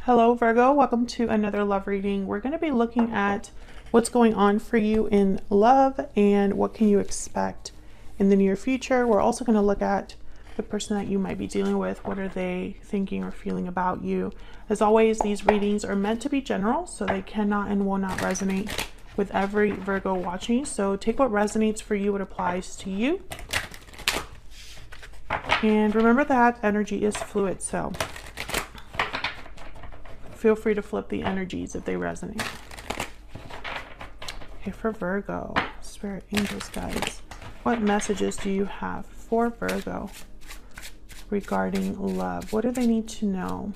Hello Virgo, welcome to another love reading. We're going to be looking at what's going on for you in love and what can you expect in the near future. We're also going to look at the person that you might be dealing with. What are they thinking or feeling about you? As always, these readings are meant to be general, so they cannot and will not resonate with every Virgo watching. So take what resonates for you, what applies to you. And remember that energy is fluid, so feel free to flip the energies if they resonate. Okay, for Virgo, Spirit, Angels, Guides, what messages do you have for Virgo regarding love? What do they need to know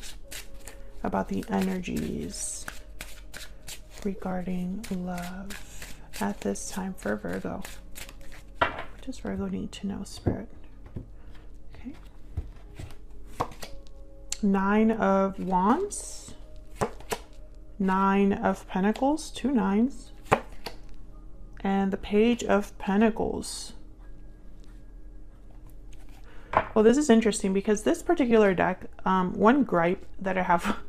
about the energies regarding love at this time for Virgo? What does Virgo need to know, Spirit? Okay. Nine of Wands. Nine of Pentacles, two nines, and the Page of Pentacles. Well, this is interesting because this particular deck, one gripe that I have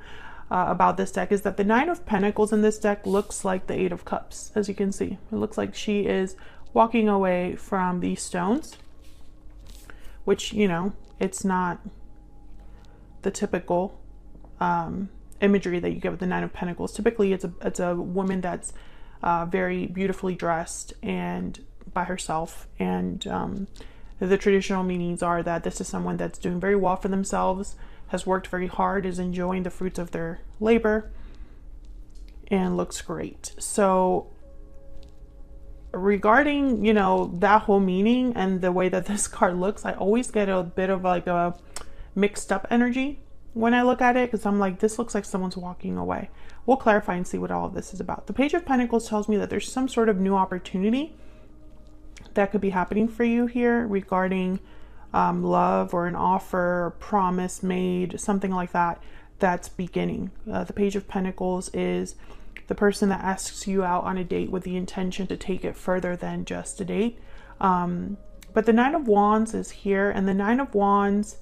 about this deck is that the Nine of Pentacles in this deck looks like the Eight of Cups, as you can see. It looks like she is walking away from these stones, which, you know, it's not the typical imagery that you get with the Nine of Pentacles. Typically it's a woman that's very beautifully dressed and by herself, and the traditional meanings are that this is someone that's doing very well for themselves, has worked very hard, is enjoying the fruits of their labor, and looks great. So regarding, you know, that whole meaning and the way that this card looks, I always get a bit of like a mixed up energy when I look at it, because I'm like, this looks like someone's walking away. We'll clarify and see what all of this is about. The Page of Pentacles tells me that there's some sort of new opportunity that could be happening for you here regarding love, or an offer or promise made, something like that, that's beginning. The Page of Pentacles is the person that asks you out on a date with the intention to take it further than just a date. But the Nine of Wands is here, and the Nine of Wands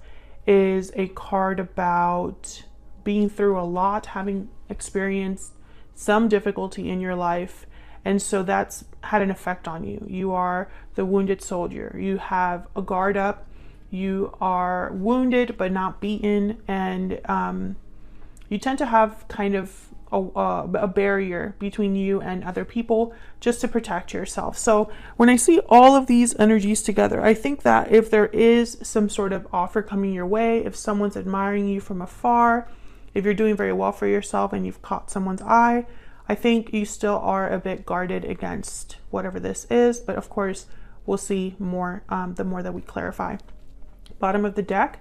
is a card about being through a lot, having experienced some difficulty in your life, and so that's had an effect on you. You are the wounded soldier. You have a guard up. You are wounded but not beaten, and you tend to have kind of a barrier between you and other people just to protect yourself. So when I see all of these energies together, I think that if there is some sort of offer coming your way, if someone's admiring you from afar, if you're doing very well for yourself and you've caught someone's eye, I think you still are a bit guarded against whatever this is. But of course, we'll see more the more that we clarify. Bottom of the deck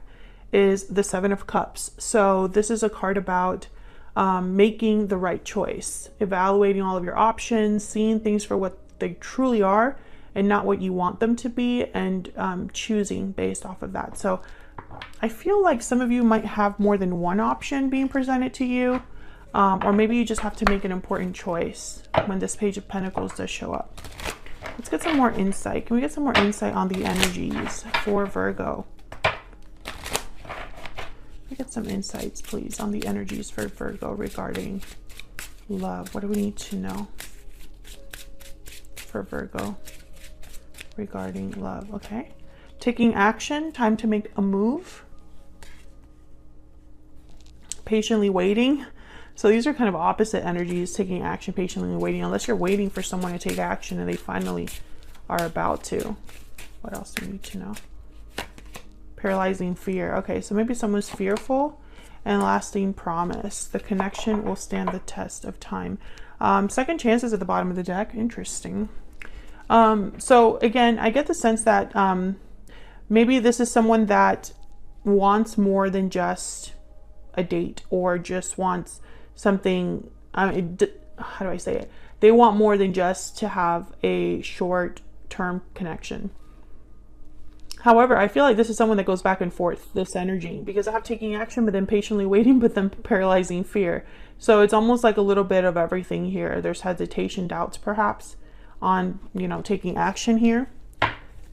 is the Seven of Cups. So this is a card about making the right choice, evaluating all of your options, seeing things for what they truly are and not what you want them to be, and choosing based off of that. So I feel like some of you might have more than one option being presented to you, or maybe you just have to make an important choice when this Page of Pentacles does show up. Let's get some more insight. Can we get some more insight on the energies for Virgo? Get some insights, please, on the energies for Virgo regarding love. What do we need to know for Virgo regarding love? Okay. Taking action, time to make a move. Patiently waiting. So these are kind of opposite energies, taking action, patiently waiting, unless you're waiting for someone to take action and they finally are about to. What else do we need to know? Paralyzing fear. Okay, so maybe someone's fearful. And lasting promise. The connection will stand the test of time. Second chances at the bottom of the deck. Interesting. So again, I get the sense that maybe this is someone that wants more than just a date, or just wants something, how do I say it? They want more than just to have a short-term connection. However, I feel like this is someone that goes back and forth, this energy, because I have taking action, but then patiently waiting, but then paralyzing fear. So it's almost like a little bit of everything here. There's hesitation, doubts, perhaps, on, you know, taking action here.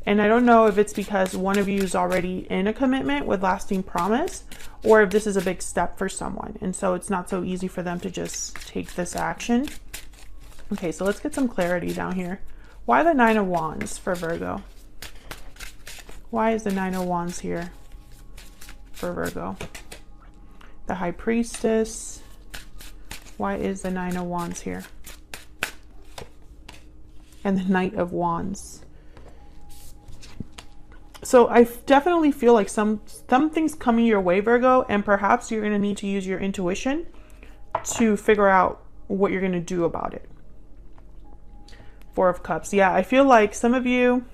And I don't know if it's because one of you is already in a commitment with lasting promise, or if this is a big step for someone. And so it's not so easy for them to just take this action. Okay, so let's get some clarity down here. Why the Nine of Wands for Virgo? Why is the Nine of Wands here for Virgo? The High Priestess. Why is the Nine of Wands here? And the Knight of Wands. So I definitely feel like something's coming your way, Virgo, and perhaps you're going to need to use your intuition to figure out what you're going to do about it. Four of Cups. Yeah, I feel like some of you,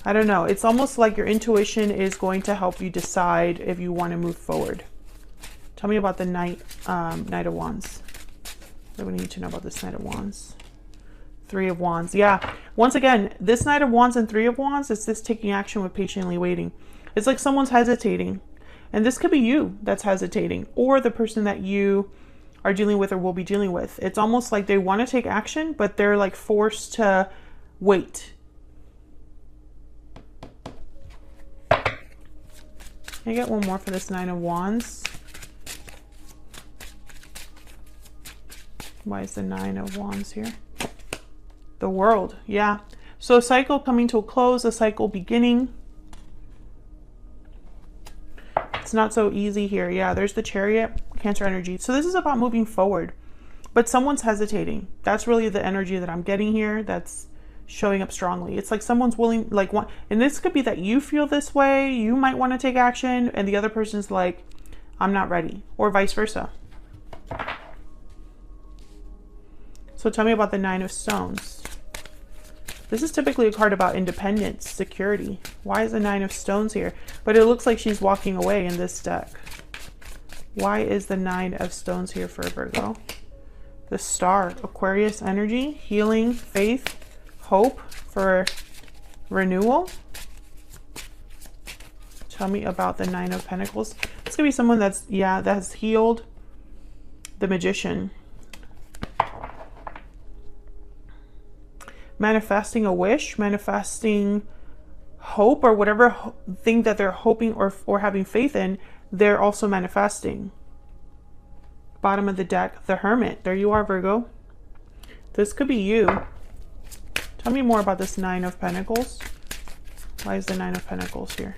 I don't know, it's almost like your intuition is going to help you decide if you want to move forward. Tell me about the Knight of Wands. What do we need to know about this Knight of Wands? Three of Wands. Yeah, once again, this Knight of Wands and Three of Wands, it's this taking action with patiently waiting. It's like someone's hesitating, and this could be you that's hesitating, or the person that you are dealing with or will be dealing with. It's almost like they want to take action, but they're like forced to wait. Can I get one more for this Nine of Wands? Why is the Nine of Wands here? The World. Yeah. So a cycle coming to a close, a cycle beginning. It's not so easy here. Yeah, there's the Chariot, Cancer energy. So this is about moving forward, but someone's hesitating. That's really the energy that I'm getting here. That's showing up strongly. It's like someone's willing, like one, and this could be that you feel this way. You might want to take action, and the other person's like, I'm not ready, or vice versa. So tell me about the Nine of Stones. This is typically a card about independence, security. Why is the Nine of Stones here? But it looks like she's walking away in this deck. Why is the Nine of Stones here for Virgo? The Star, Aquarius energy, healing, faith, hope for renewal. Tell me about the Nine of Pentacles. It's gonna be someone that's, yeah, that has healed. The Magician. Manifesting a wish, manifesting hope, or whatever thing that they're hoping or having faith in, they're also manifesting. Bottom of the deck, the Hermit. There you are, Virgo. This could be you. Tell me more about this Nine of Pentacles. Why is the Nine of Pentacles here?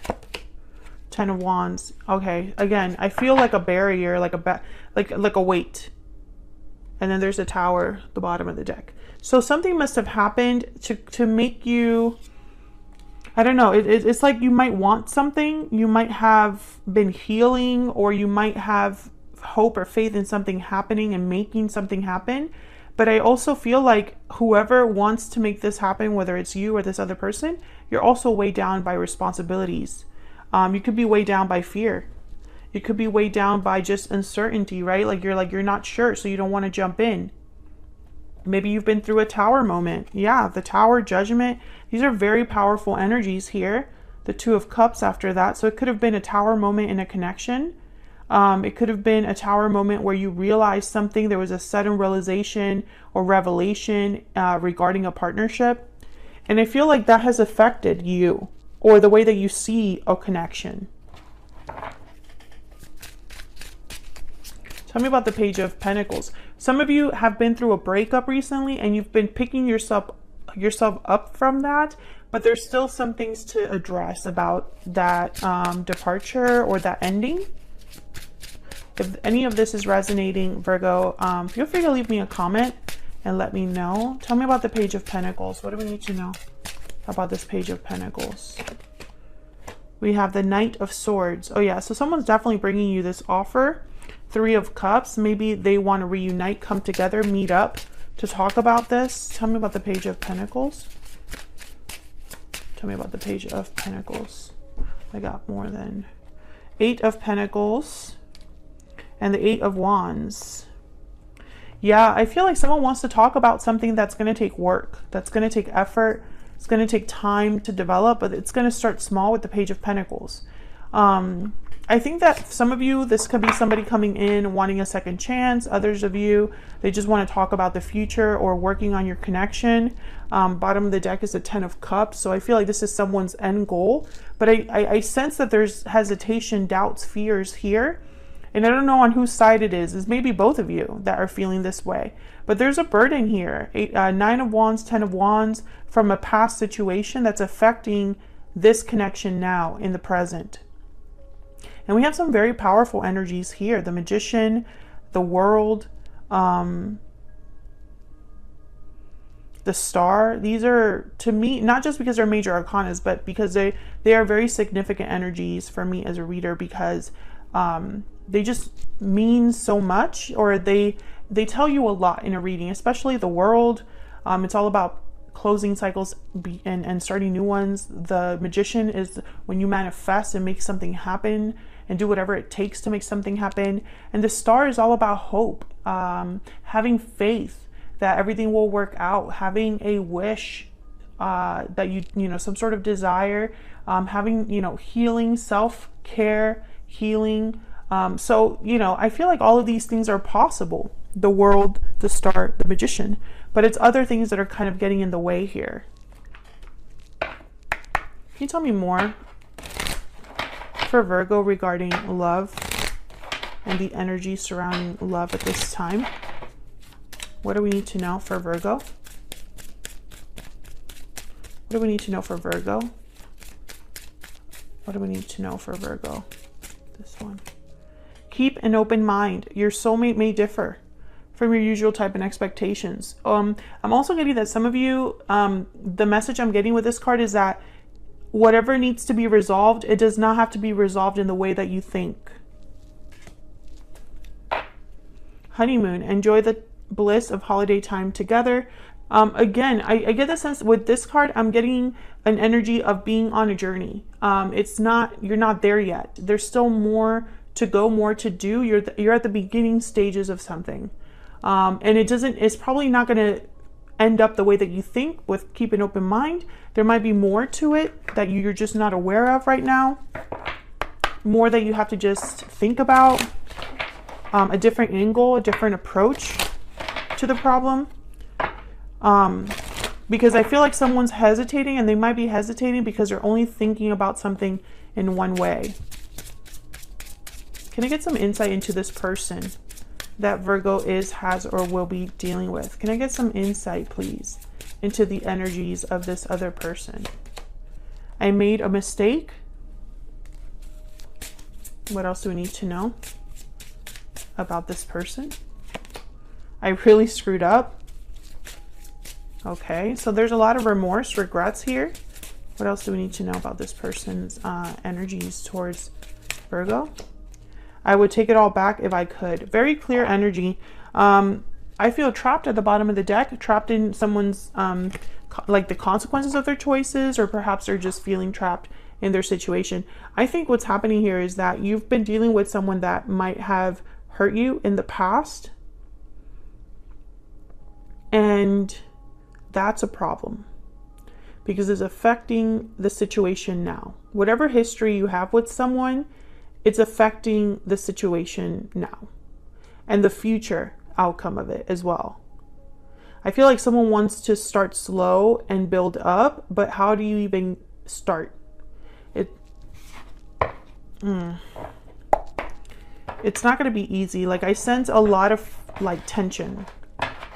Ten of Wands. Okay, again, I feel like a barrier, like a weight. And then there's a Tower, the bottom of the deck. So something must have happened to make you, I don't know, it's like you might want something, you might have been healing, or you might have hope or faith in something happening and making something happen. But I also feel like whoever wants to make this happen, whether it's you or this other person, you're also weighed down by responsibilities. You could be weighed down by fear. You could be weighed down by just uncertainty, right? Like you're not sure, so you don't want to jump in. Maybe you've been through a Tower moment. Yeah, the Tower, Judgment. These are very powerful energies here. The Two of Cups after that. So it could have been a Tower moment in a connection. It could have been a Tower moment where you realized something. There was a sudden realization or revelation regarding a partnership. And I feel like that has affected you or the way that you see a connection. Tell me about the Page of Pentacles. Some of you have been through a breakup recently and you've been picking yourself up from that, but there's still some things to address about that departure or that ending. If any of this is resonating, Virgo, feel free to leave me a comment and let me know. Tell me about the Page of Pentacles. What do we need to know about this Page of Pentacles? We have the Knight of Swords. Oh yeah, so someone's definitely bringing you this offer. Three of Cups. Maybe they want to reunite, come together, meet up to talk about this. Tell me about the Page of Pentacles. Tell me about the Page of Pentacles. I got more than Eight of Pentacles and the Eight of Wands. Yeah, I feel like someone wants to talk about something that's going to take work, that's going to take effort. It's going to take time to develop, but it's going to start small with the Page of Pentacles. I think that some of you, this could be somebody coming in wanting a second chance. Others of you, they just want to talk about the future or working on your connection. Bottom of the deck is the 10 of Cups. So I feel like this is someone's end goal. But I sense that there's hesitation, doubts, fears here. And I don't know on whose side it is. It's maybe both of you that are feeling this way. But there's a burden here. 9 of Wands, 10 of Wands from a past situation that's affecting this connection now in the present. And we have some very powerful energies here. The Magician, the World, the Star. These are, to me, not just because they're major arcanas, but because they are very significant energies for me as a reader, because they just mean so much, or they tell you a lot in a reading, especially the World. It's all about closing cycles and starting new ones. The Magician is when you manifest and make something happen and do whatever it takes to make something happen. And the Star is all about hope, having faith that everything will work out, having a wish that you know, some sort of desire, having, you know, healing, self-care, healing. So, you know, I feel like all of these things are possible. The World, the Star, the Magician, but it's other things that are kind of getting in the way here. Can you tell me more for Virgo regarding love and the energy surrounding love at this time? What do we need to know for Virgo? What do we need to know for Virgo? What do we need to know for Virgo? This one. Keep an open mind. Your soulmate may differ from your usual type and expectations. I'm also getting that some of you, the message I'm getting with this card is that whatever needs to be resolved, it does not have to be resolved in the way that you think. Honeymoon. Enjoy the bliss of holiday time together. Again, I get the sense with this card, I'm getting an energy of being on a journey. It's not, you're not there yet. There's still more to go, more to do. You're at the beginning stages of something. And it's probably not going to end up the way that you think. With keep an open mind, there might be more to it that you're just not aware of right now. More that you have to just think about, a different angle, a different approach to the problem. Because I feel like someone's hesitating, and they might be hesitating because they're only thinking about something in one way. Can I get some insight into this person that Virgo is, has, or will be dealing with? Can I get some insight, please, into the energies of this other person? I made a mistake. What else do we need to know about this person? I really screwed up. Okay, so there's a lot of remorse, regrets here. What else do we need to know about this person's energies towards Virgo? I would take it all back if I could. Very clear energy. I feel trapped at the bottom of the deck, trapped in someone's, like the consequences of their choices, or perhaps they're just feeling trapped in their situation. I think what's happening here is that you've been dealing with someone that might have hurt you in the past. And that's a problem because it's affecting the situation now. Whatever history you have with someone, it's affecting the situation now and the future outcome of it as well. I feel like someone wants to start slow and build up, but how do you even start? It's not going to be easy. Like, I sense a lot of like tension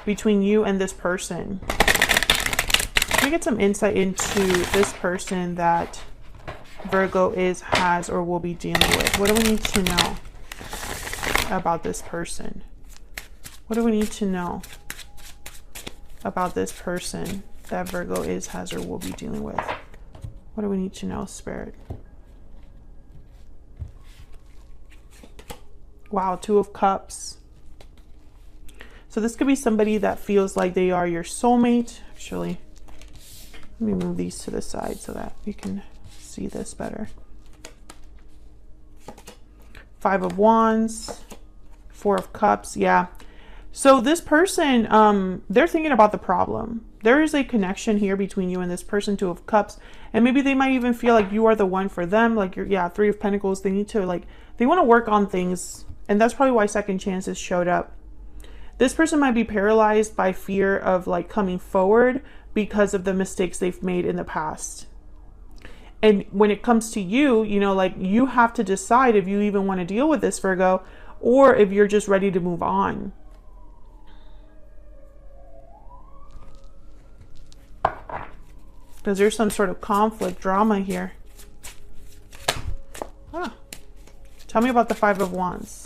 between you and this person. Let me get some insight into this person that Virgo is, has, or will be dealing with. What do we need to know about this person? What do we need to know about this person that Virgo is, has, or will be dealing with? What do we need to know, Spirit? Wow, Two of Cups. So this could be somebody that feels like they are your soulmate. Actually, let me move these to the side so that you can see this better. Five of Wands, Four of Cups. Yeah. So this person, they're thinking about the problem. There is a connection here between you and this person, Two of Cups. And maybe they might even feel like you are the one for them. Like you're, yeah, Three of Pentacles. They need to, like, they want to work on things. And that's probably why second chances showed up. This person might be paralyzed by fear of like coming forward because of the mistakes they've made in the past. And when it comes to you, you know, like you have to decide if you even want to deal with this, Virgo, or if you're just ready to move on. Because there's some sort of conflict, drama here. Huh. Tell me about the Five of Wands.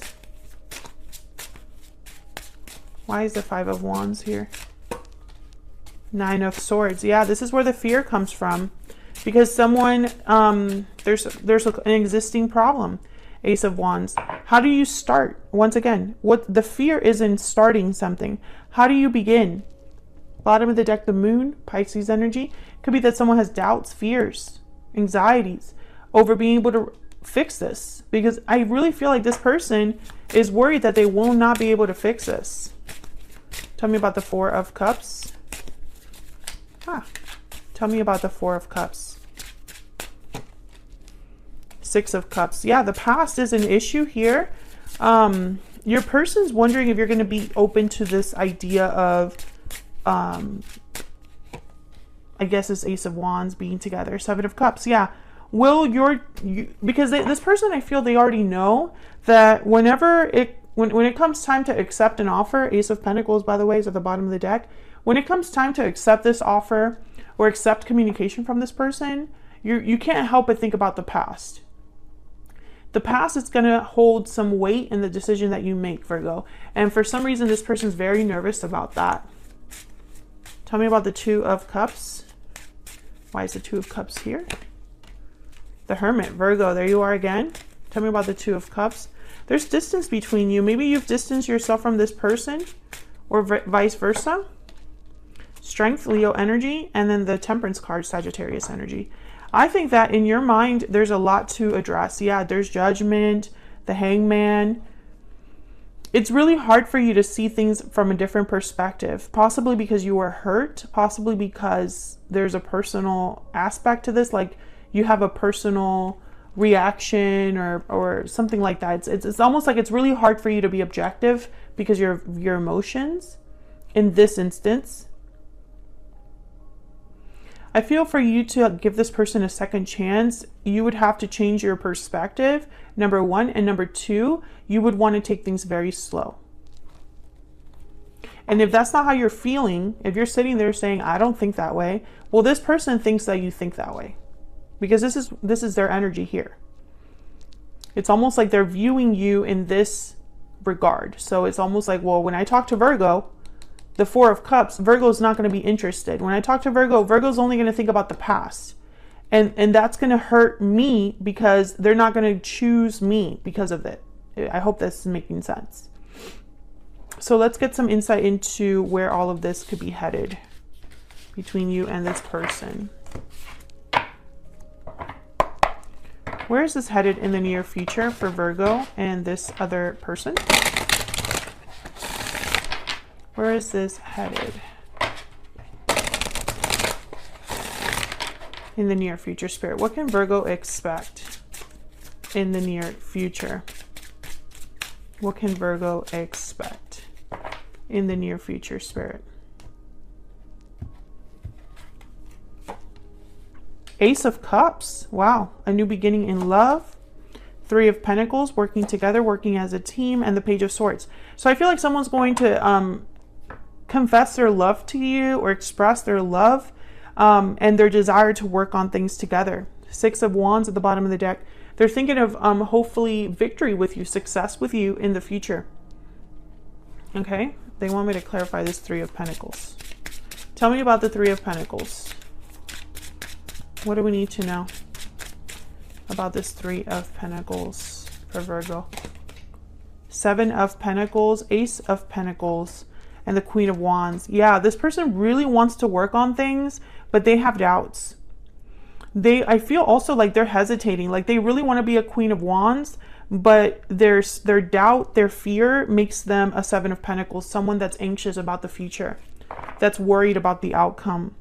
Why is the Five of Wands here? Nine of Swords. Yeah, this is where the fear comes from. Because someone, there's an existing problem. Ace of Wands. How do you start? Once again, what the fear is in starting something. How do you begin? Bottom of the deck, the Moon, Pisces energy. Could be that someone has doubts, fears, anxieties over being able to fix this. Because I really feel like this person is worried that they will not be able to fix this. Tell me about the Four of Cups. Tell me about the Four of Cups. Six of Cups. Yeah, the past is an issue here. Your person's wondering if you're going to be open to this idea of, I guess this Ace of Wands being together. Seven of Cups. Yeah. Will because this person, I feel they already know that whenever when it comes time to accept an offer, Ace of Pentacles, by the way, is at the bottom of the deck. When it comes time to accept this offer or accept communication from this person, you can't help but think about the past. The past is going to hold some weight in the decision that you make, Virgo. And for some reason, this person's very nervous about that. Tell me about the Two of Cups. Why is the Two of Cups here? The Hermit, Virgo, there you are again. Tell me about the Two of Cups. There's distance between you. Maybe you've distanced yourself from this person or vice versa. Strength, Leo energy, and then the Temperance card, Sagittarius energy. I think that in your mind, there's a lot to address. Yeah, there's Judgment, the Hangman. It's really hard for you to see things from a different perspective, possibly because you were hurt, possibly because there's a personal aspect to this, like you have a personal reaction or something like that. It's almost like it's really hard for you to be objective because your emotions in this instance. I feel for you to give this person a second chance, you would have to change your perspective, number one. And number two, you would want to take things very slow. And if that's not how you're feeling, if you're sitting there saying, I don't think that way, well, this person thinks that you think that way. Because this is their energy here. It's almost like they're viewing you in this regard. So it's almost like, well, when I talk to Virgo, the Four of Cups, Virgo's not going to be interested. When I talk to Virgo, Virgo's only going to think about the past. And that's going to hurt me because they're not going to choose me because of it. I hope this is making sense. So let's get some insight into where all of this could be headed between you and this person. Where is this headed in the near future for Virgo and this other person? Where is this headed in the near future, Spirit? What can Virgo expect in the near future? What can Virgo expect in the near future, Spirit? Ace of Cups. Wow. A new beginning in love. Three of Pentacles, working together, working as a team, and the Page of Swords. So I feel like someone's going to confess their love to you or express their love and their desire to work on things together. Six of Wands at the bottom of the deck. They're thinking of hopefully victory with you, success with you in the future. Okay, they want me to clarify this Three of Pentacles. Tell me about the Three of Pentacles. What do we need to know about this Three of Pentacles for Virgo? Seven of Pentacles, Ace of Pentacles, and the Queen of Wands. Yeah, this person really wants to work on things, but they have doubts. I feel also like they're hesitating, like they really want to be a Queen of Wands, but their doubt, their fear makes them a Seven of Pentacles, someone that's anxious about the future. that's worried about the outcome.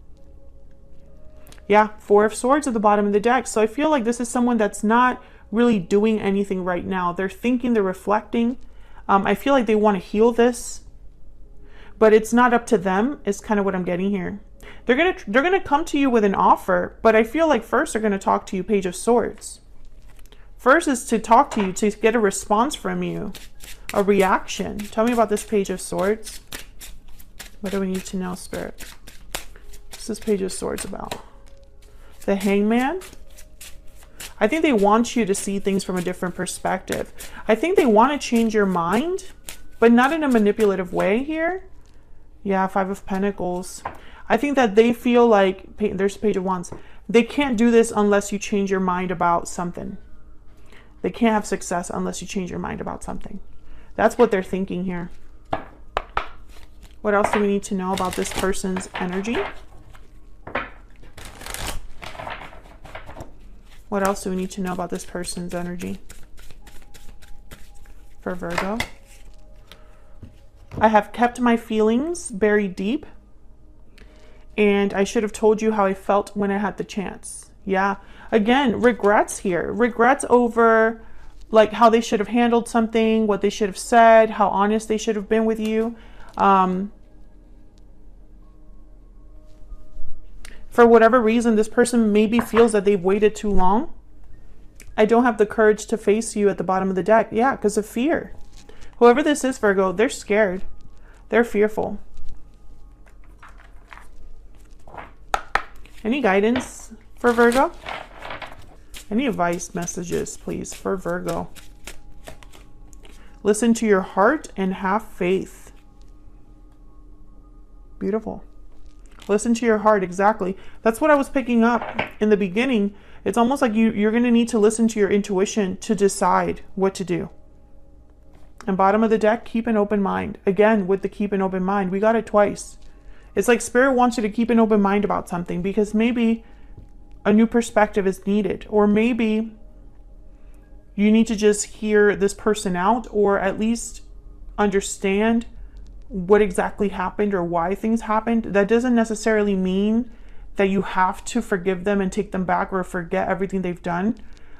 Yeah, Four of Swords at the bottom of the deck. So I feel like this is someone that's not really doing anything right now. They're thinking, they're reflecting. I feel like they want to heal this, but it's not up to them, is kind of what I'm getting here. They're gonna come to you with an offer, but I feel like first they're gonna talk to you, Page of Swords. First is to talk to you, to get a response from you, a reaction. Tell me about this Page of Swords. What do we need to know, Spirit? What's this Page of Swords about? The Hangman. I think they want you to see things from a different perspective. I think they want to change your mind, but not in a manipulative way here. Yeah, Five of Pentacles. I think that they feel like, there's Page of Wands, they can't do this unless you change your mind about something. They can't have success unless you change your mind about something. That's what they're thinking here. What else do we need to know about this person's energy? What else do we need to know about this person's energy for Virgo? I have kept my feelings buried deep, and I should have told you how I felt when I had the chance. Yeah, again, regrets here. Regrets over like how they should have handled something, what they should have said, how honest they should have been with you. For whatever reason, this person maybe feels that they've waited too long. I don't have the courage to face you at the bottom of the deck. Yeah, because of fear. Whoever this is, Virgo, they're scared. They're fearful. Any guidance for Virgo? Any advice messages, please, for Virgo? Listen to your heart and have faith. Beautiful. Listen to your heart, exactly. That's what I was picking up in the beginning. It's almost like you're going to need to listen to your intuition to decide what to do. And bottom of the deck, keep an open mind. Again, with the keep an open mind, we got it twice. It's like Spirit wants you to keep an open mind about something because maybe a new perspective is needed, or maybe you need to just hear this person out, or at least understand what exactly happened or why things happened. That doesn't necessarily mean that you have to forgive them and take them back or forget everything they've done.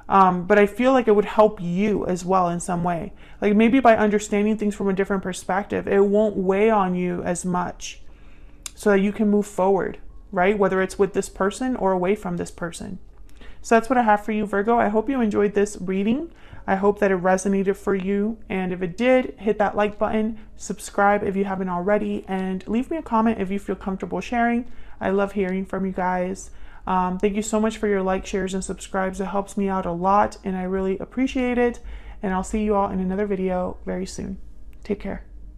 But I feel like it would help you as well in some way. Like maybe by understanding things from a different perspective, it won't weigh on you as much so that you can move forward, right? Whether it's with this person or away from this person. So that's what I have for you, Virgo. I hope you enjoyed this reading. I hope that it resonated for you. And if it did, hit that like button, subscribe if you haven't already, and leave me a comment if you feel comfortable sharing. I love hearing from you guys. Thank you so much for your likes, shares, and subscribes. It helps me out a lot, and I really appreciate it. And I'll see you all in another video very soon. Take care.